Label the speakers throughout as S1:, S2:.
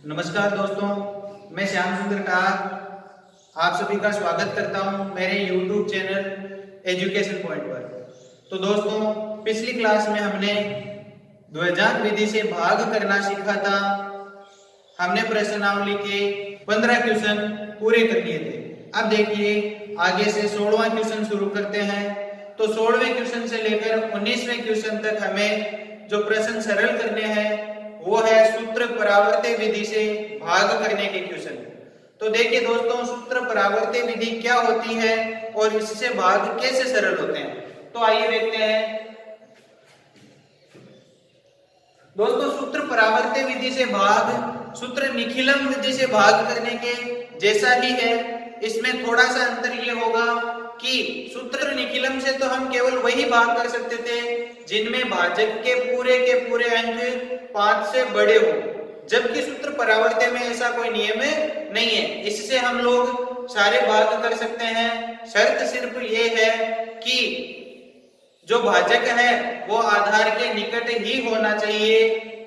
S1: नमस्कार दोस्तों, मैं श्याम सुंदर टाक आप सभी का स्वागत करता हूं मेरे YouTube चैनल एजुकेशन पॉइंट पर। तो दोस्तों, पिछली क्लास में हमने द्विघात विधि से भाग करना सीखा था। हमने प्रश्नावली के 15 क्वेश्चन पूरे कर लिए थे। अब देखिए आगे से 16वां क्वेश्चन शुरू करते हैं। तो 16वें क्वेश्चन से लेकर 19वें क्वेश्चन तक हमें जो प्रश्न सरल करने हैं वो है सूत्र परावर्त्य विधि से भाग करने के क्वेश्चन। तो देखिए दोस्तों, सूत्र परावर्त्य विधि क्या होती है और इससे भाग कैसे सरल होते हैं। तो आइए देखते हैं दोस्तों। सूत्र परावर्त्य विधि से भाग सूत्र निखिलम विधि से भाग करने के जैसा ही है। इसमें थोड़ा सा अंतर ये होगा कि सूत्र निखिलम से तो हम केवल वही भाग कर सकते थे जिनमें भाजक के पूरे अंक 5 से बड़े हो, जबकि सूत्र परावर्त्य में ऐसा कोई नियम नहीं है। इससे हम लोग सारे भाग कर सकते हैं। शर्त सिर्फ ये है कि जो भाजक है वो आधार के निकट ही होना चाहिए।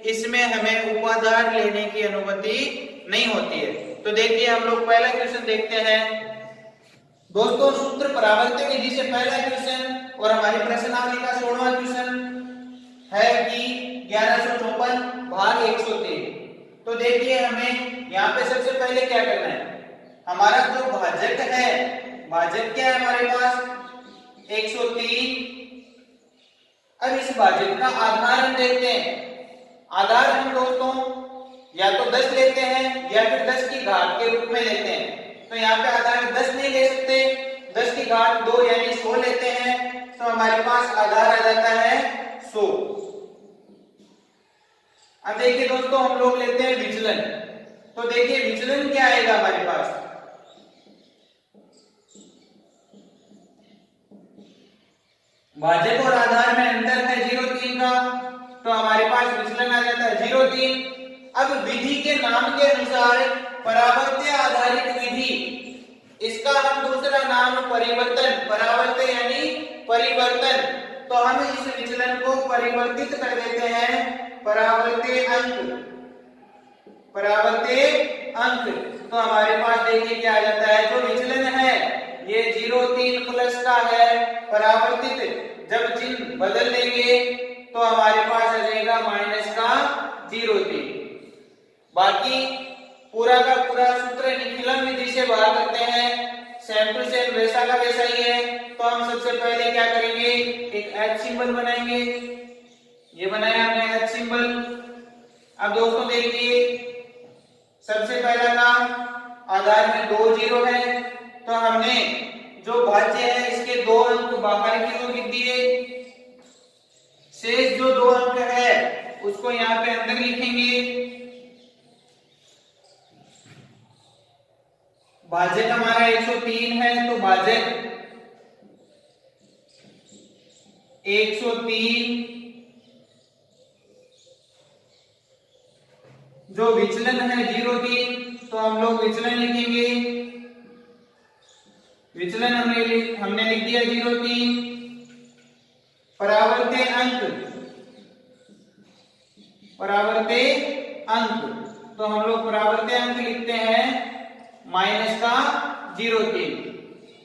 S1: इसमें हमें उपाधार लेने की अनुमति नहीं होती है। तो देखिए हम लोग पहला क्वेश्चन देखते हैं दोस्तों। सूत्र परावर्त्य विधि से पहला क्वेश्चन और हमारी प्रश्नावली का 16वां क्वेश्चन है कि 1154 भाग 103। तो देखिए हमें यहाँ पे सबसे पहले क्या करना है। हमारा जो भाजक है, भाजक क्या है हमारे पास 103। अब इस भाजक का आधार हम देखते हैं। आधार हम दोस्तों या तो 10 लेते हैं या फिर 10 की घात के रूप में लेते हैं। तो यहाँ पे आधार 10 नहीं ले सकते, 10 की घात 2 यानी 100 लेते हैं। तो हमारे पास आधार आ जाता है 100। अब देखिए दोस्तों हम लोग लेते हैं विचलन। तो देखिए विचलन क्या आएगा हमारे पास। भाजक और आधार में अंतर है 0.3 का, तो हमारे पास विचलन आ जाता है 0.3। अब विधि के नाम के अनुसार परावर्त्य आधारित विधि, इसका हम दूसरा नाम परिवर्तन, परावर्त्य यानी परिवर्तन। तो हम इस विचलन को परिवर्तित कर देते हैं परावर्त्य अंक, परावर्त्य अंक। तो हमारे पास देखिए क्या आ जाता है। जो विचलन है ये 0.3 प्लस का है परावर्तित। जब चिन्ह बदल देंगे तो हमारे पास आ जाएगा माइनस का 0.3। बाकी पूरा का पूरा सूत्र निखिलम विधि से भाग करते हैं। सेम टू सेम वैसा का वैसा ही है। तो हम सबसे पहले क्या करेंगे, एक H सिंबल बनाएंगे। ये बनाया हमने H सिंबल। अब दोस्तों देखिए सबसे पहला काम, आधार में 2 0 है तो हमने जो भाज्य है इसके 2 अंक बाहर की ओर लिख दिए। शेष जो 2 अंक है उसको यहाँ पे अंदर लिखेंगे। भाजक हमारा 103 है तो भाजक 103। जो विचलन है 0.3 तो हम लोग विचलन लिखेंगे। विचलन हमने लिख दिया 0.3। परावर्त्य अंक, परावर्त्य अंक, तो हम लोग परावर्त्य अंक लिखते हैं माइनस का 0.3।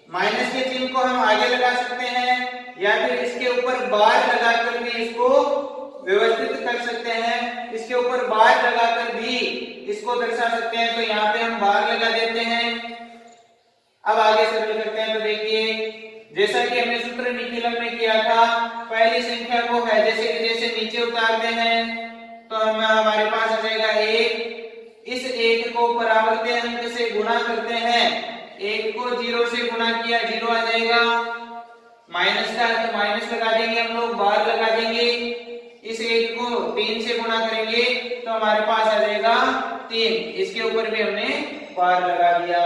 S1: माइनस के चिन्ह को हम आगे लगा सकते हैं या फिर इसके ऊपर बार लगाकर भी इसको व्यवस्थित कर सकते हैं। इसके ऊपर बार लगाकर भी इसको दर्शा सकते हैं। तो यहाँ पे हम बार लगा देते हैं। अब आगे सरल करते हैं। तो देखिए जैसा कि हमने सूत्र निखिलम में किया था, पहली संख्या को है जैसे कि जैसे नीचे उतारते हैं तो हमारे पास आ जाएगा 1। इस 1 को परावर्त्य अंक से गुणा करते हैं। 1 को 0 से गुणा किया 0 आ जाएगा। माइनस का तो माइनस लगा देंगे हम लोग, बार लगा देंगे। इस 1 को 3 से गुणा करेंगे तो हमारे पास आ जाएगा 3। इसके ऊपर भी हमने बार लगा दिया।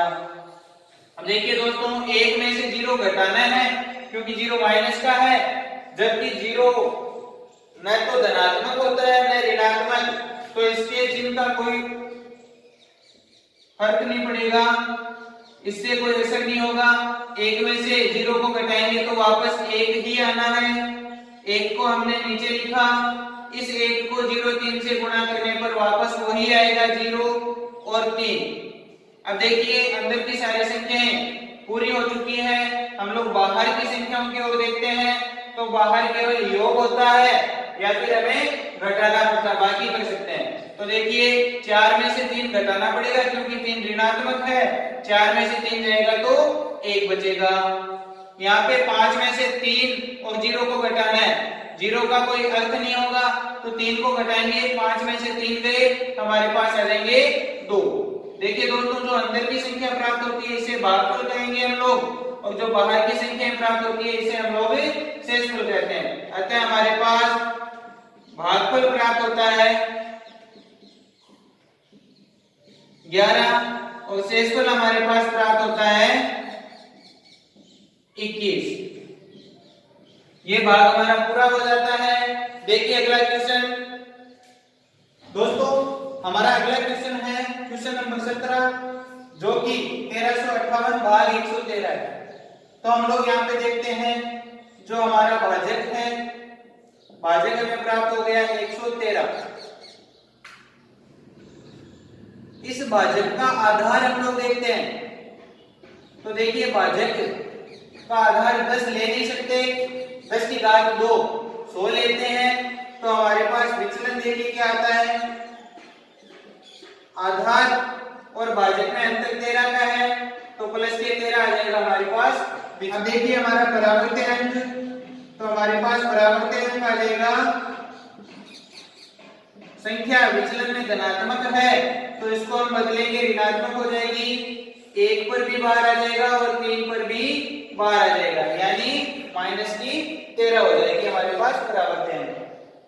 S1: अब देखिए दोस्तों 1 में से 0 घटाना है क्योंकि 0 माइनस का है, जबकि 0 न तो धनात्मक होता है न ऋणात्मक। तो इसके चिन्ह का कोई फर्क नहीं पड़ेगा, इससे कोई असर नहीं होगा। 1 में से 0 को घटाएंगे तो वापस 1 ही आना है। 1 को हमने नीचे लिखा, इस 1 को 0.3 से गुणा करने पर वापस वही आएगा 0। और 3। अब देखिए अंदर की सारी संख्याएं पूरी हो चुकी है, हम लोग बाहर की संख्याओं की ओर देखते हैं तो बाहर केवल योग होता है या फिर हमें घटाना होता है, बाकी कर सकते हैं। तो देखिए 4 में से 3 घटाना पड़ेगा क्योंकि 3 ऋणात्मक है, 4 में से 3 जाएगा तो 1 बचेगा। यहाँ पे 5 में से 3 और 0 को घटाना है, 0 का कोई अर्थ नहीं होगा तो 3 को घटाएंगे, 5 में से 3 गए हमारे पास आ जाएंगे 2। देखिए दोस्तों जो अंदर की संख्या प्राप्त होती है इसे भागफल कहेंगे हम लोग, और जो बाहर की संख्या प्राप्त होती है इसे हम लोग शेषफल कहते हैं। अतः हमारे पास भागफल प्राप्त होता है 11 और शेषफल हमारे पास प्राप्त होता है 21। ये भाग हमारा पूरा हो जाता है। देखिए अगला क्वेश्चन दोस्तों, हमारा अगला क्वेश्चन है क्वेश्चन नंबर 17 जो कि 1358 भाग 113 है। तो हम लोग यहाँ पे देखते हैं जो हमारा भाजक है, भाजक हमें प्राप्त हो गया 113। इस भाजक का आधार हम लोग देखते हैं। तो देखिए भाजक का आधार 10 ले नहीं सकते, 10 की घात 2 100 लेते हैं तो हमारे पास विचलन देखिए क्या आता है, आधार और भाजक में अंतर 13 का है तो प्लस के 13 आ जाएगा हमारे पास। अब देखिए हमारा परावर्त्य अंक, तो हमारे पास परावर्त्य अंक आ जाएगा, संख्या विचलन में धनात्मक है तो इसको हम बदलेंगे ऋणात्मक हो जाएगी, 1 पर भी बाहर आ जाएगा और 3 पर भी बाहर आ जाएगा, यानी माइनस की 13 हो जाएगी हमारे पास परावर्त्य अंक।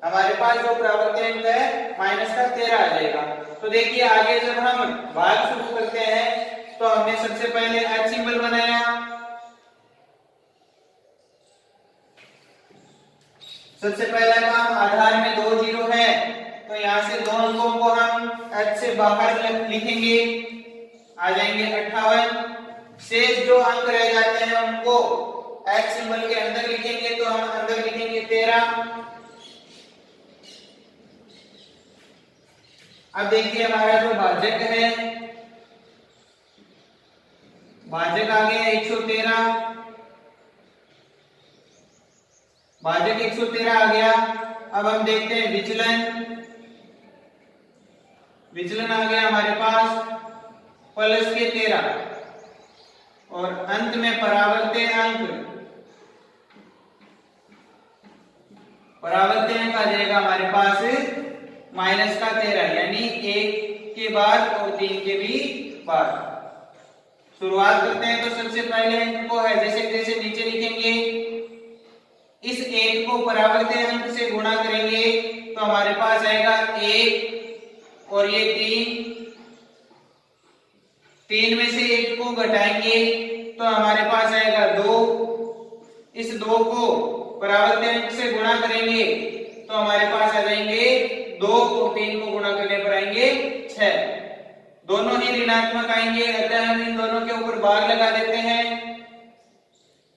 S1: हमारे पास जो परावर्त्य अंक है माइनस का 13 आ जाएगा। तो देखिए आगे जब हम भाग शुरू करते हैं तो हमने सबसे पहले H सिंबल बनाया, सबसे पहला काम आधार में 2 0 है तो यहाँ से 2 अंकों को हम H से बाहर लिखेंगे, आ जाएंगे 58। शेष जो अंक रह जाते हैं उनको H सिंबल के अंदर लिखेंगे तो हम अंदर लिखेंगे 13। अब देखिए हमारा जो भाजक है, भाजक आ गया 113, भाजक 113 आ गया। अब हम देखते हैं विचलन, विचलन आ गया हमारे पास प्लस के 13 और अंत में परावर्त्य अंक, परावर्त्य अंक आ जाएगा हमारे पास माइनस का 13, यानी 1 के बाद और 3 के भी बाद। शुरुआत करते हैं तो सबसे पहले अंक को है जैसे जैसे नीचे लिखेंगे, इस 1 को परावर्त्य अंक से गुणा करेंगे तो हमारे पास आएगा 1 और ये 3 में से 1 को घटाएंगे तो हमारे पास आएगा 2, इस 2 को परावर्त्य अंक से गुणा करेंगे तो हमारे पास आ जाएंगे 2 और 3 को गुणा करने पर आएंगे 6, दोनों ही ऋणात्मक आएंगे। अतः हम इन दोनों के ऊपर भाग लगा देते हैं,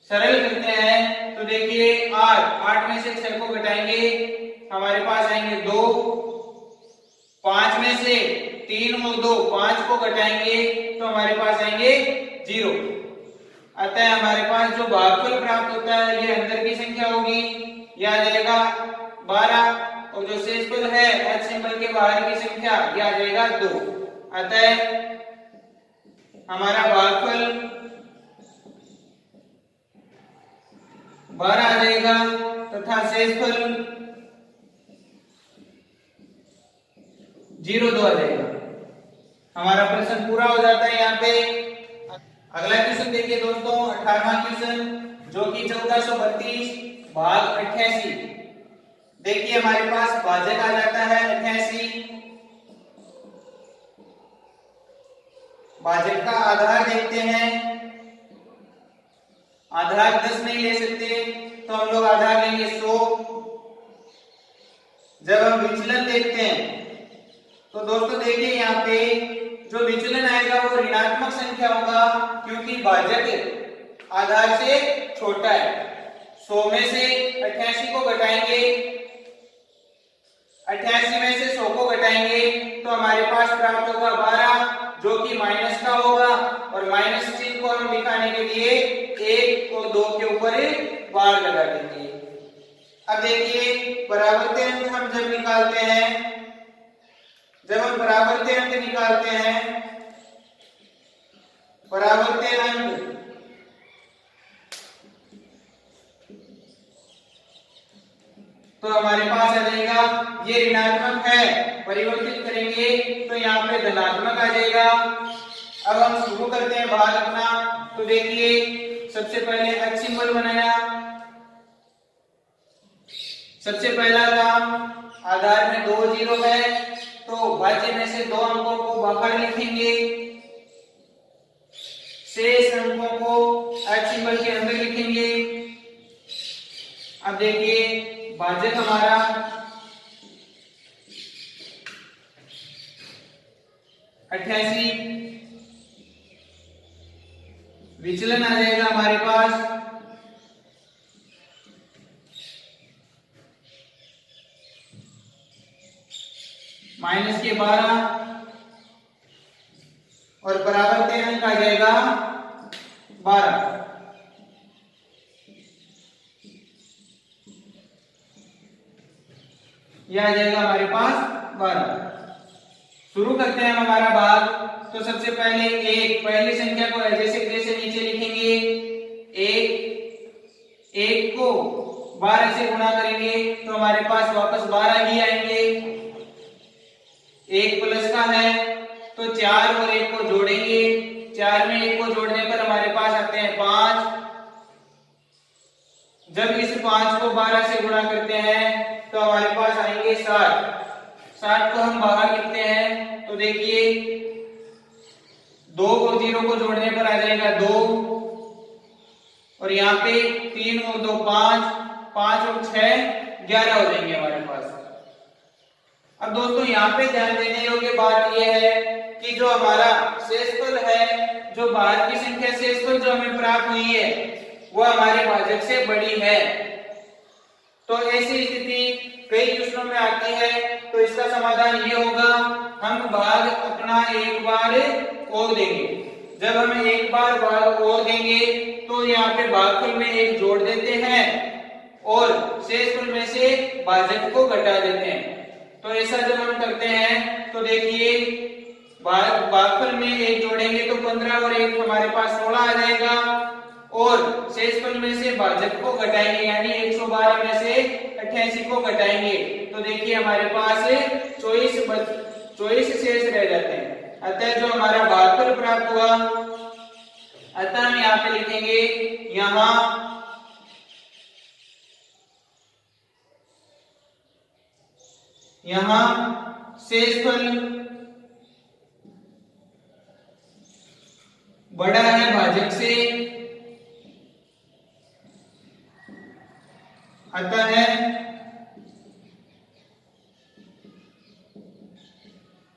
S1: सरल करते हैं। तो देखिए 8 में से 6 को घटाएंगे हमारे पास आएंगे 2, 5 में से 3 और 2 5 को घटाएंगे तो हमारे पास आएंगे 0। अतः हमारे पास जो भागफल प्राप्त होता है ये अंदर की संख्या होगी, यह आ जाएगा 12 और जो शेषफल है H सिंबल के बाहर की संख्या ये आ जाएगा 2। अतः हमारा भागफल 12 आ जाएगा तथा शेषफल 0.2 आ जाएगा। हमारा प्रश्न पूरा हो जाता है यहाँ पे। अगला क्वेश्चन देखिए दोस्तों, 18वां क्वेश्चन जो कि 1432 भाग 88। देखिए हमारे पास भाजक आ जाता है 88, भाजक का आधार देखते हैं, आधार 10 नहीं ले सकते तो हम लोग आधार लेंगे 100। जब हम विचलन देखते हैं तो दोस्तों देखिए यहाँ पे जो विचलन आएगा वो ऋणात्मक संख्या होगा क्योंकि भाजक आधार से छोटा है। 100 में से 88 को घटाएंगे, 88 में से 100 को घटाएंगे तो हमारे पास प्राप्त होगा 12 जो कि माइनस का होगा, और माइनस चिन्ह को हम दिखाने के लिए 1 और 2 के ऊपर बार लगा देंगे। अब देखिए परावर्त्य अंक हम जब निकालते हैं, जब हम परावर्त्य अंक निकालते हैं, परावर्त्य अंक तो हमारे पास आ जाएगा, ये ऋणात्मक है, परिवर्तित करेंगे तो यहाँ पे धनात्मक आ जाएगा। अब हम शुरू करते हैं भाग अपना। तो देखिए सबसे पहले h सिंबल बनाया। सबसे पहला काम, आधार में 2 जीरो है तो भाज्य में से 2 अंकों को बाहर लिखेंगे, शेष अंकों को h सिंबल के अंदर लिखेंगे। अब देखिए भाजक हमारा 88, विचलन आ जाएगा हमारे पास माइनस के 12, और परावर्त्य अंक आ जाएगा 12। यह आ जाएगा हमारे पास 12। शुरू करते हैं हमारा भाग। तो सबसे पहले एक, पहली संख्या को जैसे जैसे नीचे लिखेंगे, एक को 12 से गुणा करेंगे तो हमारे पास वापस 12 ही आएंगे। 1 प्लस का है तो 4 और 1 को जोड़ेंगे, 4 में 1 को जोड़ने पर हमारे पास आते हैं 5। जब इस 5 को 12 से गुणा करते हैं तो हमारे पास आएंगे 60। 60 को हम बाहर लिखते हैं तो देखिए 2 और 0 को जोड़ने पर आ जाएगा 2, और यहाँ पे 3 और 2 5, 5 और 6 11 हो जाएंगे हमारे पास। अब दोस्तों यहाँ पे ध्यान देने योग्य बात यह है कि जो हमारा शेषफल है, जो बाहर की संख्या शेषफल जो हमें प्राप्त हुई है वो हमारे भाजक से बड़ी है। तो ऐसी स्थिति कई क्वेश्चनों में आती है, तो इसका समाधान ये होगा, हम भाग अपना एक बार और देंगे। जब हम एक बार भाग और देंगे तो यहाँ पे भागफल में 1 जोड़ देते हैं और शेषफल में से भाजक को घटा देते हैं। तो ऐसा जब हम करते हैं तो देखिए भागफल में 1 जोड़ेंगे तो 15 और 1 हमारे पास 16 आ जाएगा, और शेषफल में से भाजक को घटाएंगे, यानी 112 में से 88 को घटाएंगे तो देखिए हमारे पास 24 शेष रह जाते हैं। अतः जो हमारा भागफल प्राप्त हुआ, अतः हम यहाँ पे लिखेंगे, यहाँ शेषफल बड़ा है भाजक से, अतः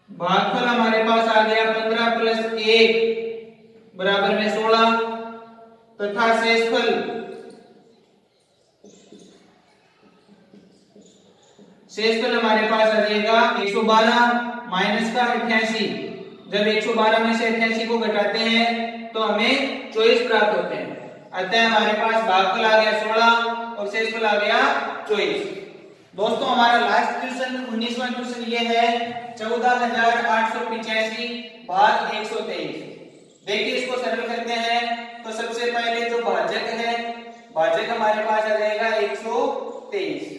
S1: भागफल हमारे पास आ गया 15 प्लस 1 बराबर में 16, तथा शेषफल हमारे पास आ जाएगा 112 माइनस का 88। जब 112 में से 88 को घटाते हैं तो हमें 24 प्राप्त होते हैं। अतः हमारे पास भागफल आ गया 16 और शेषफल आ गया 24। दोस्तों हमारा लास्ट क्वेश्चन 19वां क्वेश्चन ये है 14885 भाग 123। देखिए इसको सरल करते हैं तो सबसे पहले जो भाजक है, भाजक हमारे पास आ जाएगा 123।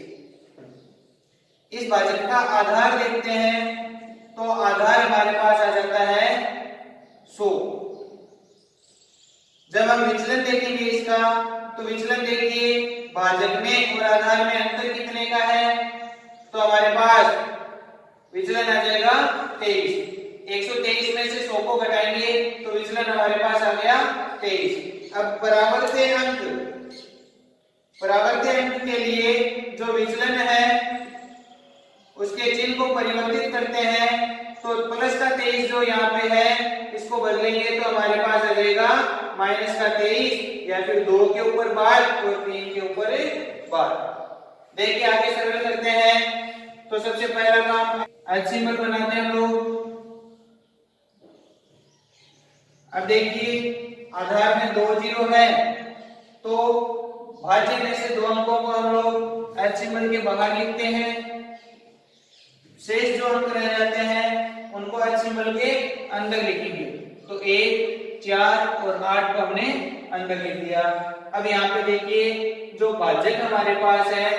S1: इस भाजक का आधार देखते हैं तो आधार हमारे पास आ जाता है 100। जब हम विचलन देखेंगे इसका तो विचलन देखिए भाजक में और आधार में अंतर कितने का है, तो हमारे पास विचलन आ जाएगा 23। 123 में से 100 को घटाएंगे तो विचलन हमारे पास आ गया 23। अब परावर्त्य अंक के लिए जो विचलन है उसके चिन्ह को परिवर्तित करते हैं, तो प्लस का 23 जो यहाँ पे है इसको बदलेंगे तो हमारे पास आ जाएगा माइनस का 23, या फिर 2 के ऊपर बार और 3 के ऊपर बार। देखिए आगे सरल करते हैं। तो सबसे पहला काम h सिंबल बनाते हैं हम लोग। अब देखिए आधार में 2 जीरो है, तो भाज्य में से 2 अंकों को हम लोग एच सिंबल के बाहर लिखते हैं, शेष जो अंक रह जाते हैं उनको एच सिंबल के अंदर लिखेंगे। तो 1, 4 और 8 को हमने अंदर लिख दिया। अब यहाँ पे देखिए जो भाजक हमारे पास है,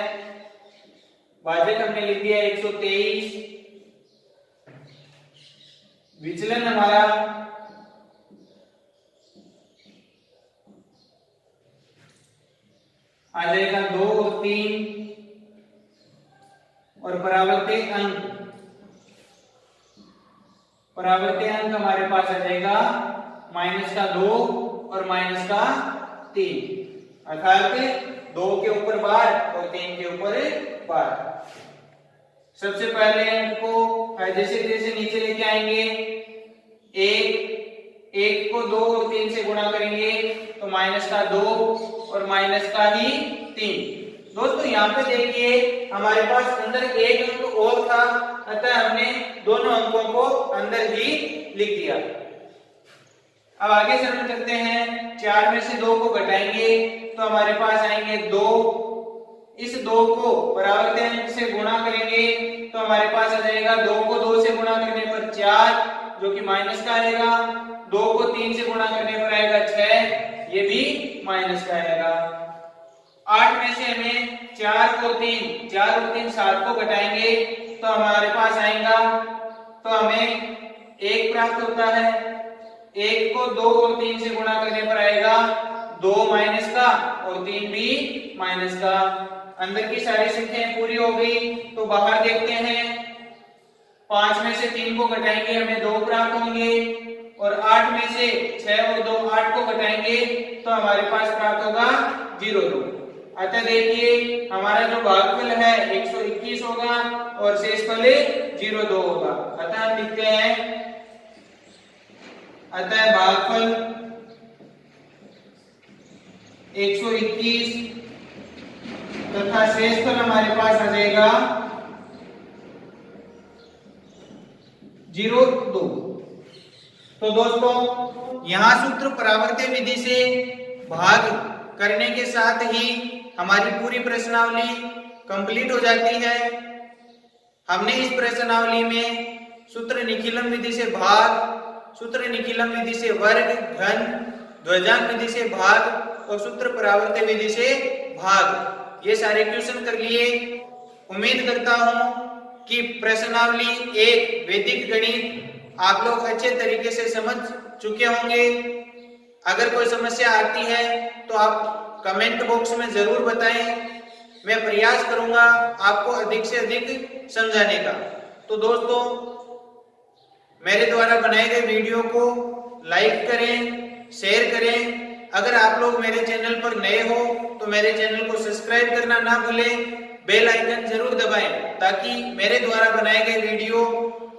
S1: भाजक हमने लिख दिया 123, विचलन हमारा आ जाएगा 2 और 3, और परावर्तित अंक हमारे पास आ जाएगा -2 और -3, अर्थात 2 के ऊपर बार और 3 के ऊपर बार। सबसे पहले अंक को जैसे जैसे नीचे लेके आएंगे, 1 को 2 और 3 से गुणा करेंगे तो -2 और -3। दोस्तों यहाँ पे देखिए हमारे पास अंदर एक अंक और था, अतः हमने दोनों अंकों को अंदर ही लिख दिया। अब आगे सरल करते हैं, 4 में से 2 को घटाएंगे तो हमारे पास आएंगे 2, इस 2 को परावर्त अंक से गुणा करेंगे तो हमारे पास आ जाएगा 2 को 2 से गुणा करने पर 4, जो कि माइनस का आएगा, 2 को 3 से गुणा करने पर आएगा 6, ये भी माइनस का आएगा। 8 में से हमें 4 और 3 7 को घटाएंगे तो हमारे पास आएगा, तो हमें 1 प्राप्त होता है। 1 को 2 और 3 से गुणा करने पर आएगा 2 माइनस का और 3 भी माइनस का। अंदर की सारी संख्याएं पूरी हो गई, तो बाहर देखते हैं। 5 में से 3 को घटाएंगे हमें 2 प्राप्त होंगे, और 8 में से 6 और 2 8 को घटाएंगे तो हमारे पास प्राप्त होगा 0,2। अतः देखिए हमारा जो भागफल है 121 होगा और शेषफल 0,2 होगा। अतः हम लिखते हैं, अतः भागफल 121 तथा शेषफल हमारे पास आ जाएगा 0,2। तो दोस्तों यहाँ सूत्र परावर्त्य विधि से भाग करने के साथ ही हमारी पूरी प्रश्नावली कंप्लीट हो जाती है। हमने इस प्रश्नावली में सूत्र निखिलम विधि से भाग, सूत्र निखिलम विधि से वर्ग, घन, ध्वजांक विधि से भाग और सूत्र परावर्त्य विधि से भाग, ये सारे क्वेश्चन कर लिए। उम्मीद करता हूं कि प्रश्नावली 1 वैदिक गणित आप लोग अच्छे तरीके से समझ चुके होंगे। अगर कोई समस्या आती है तो आप कमेंट बॉक्स में जरूर बताएं, मैं प्रयास करूंगा आपको अधिक से अधिक समझाने का। तो दोस्तों मेरे द्वारा बनाए गए वीडियो को लाइक करें, शेयर करें। अगर आप लोग मेरे चैनल पर नए हो तो मेरे चैनल को सब्सक्राइब करना ना भूलें, बेल आइकन जरूर दबाएं ताकि मेरे द्वारा बनाए गए वीडियो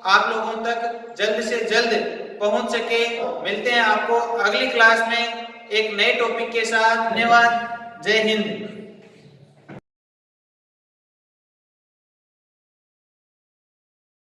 S1: आप लोगों तक जल्द से जल्द पहुंच सके। मिलते हैं आपको अगली क्लास में एक नए टॉपिक के साथ। धन्यवाद। जय हिंद।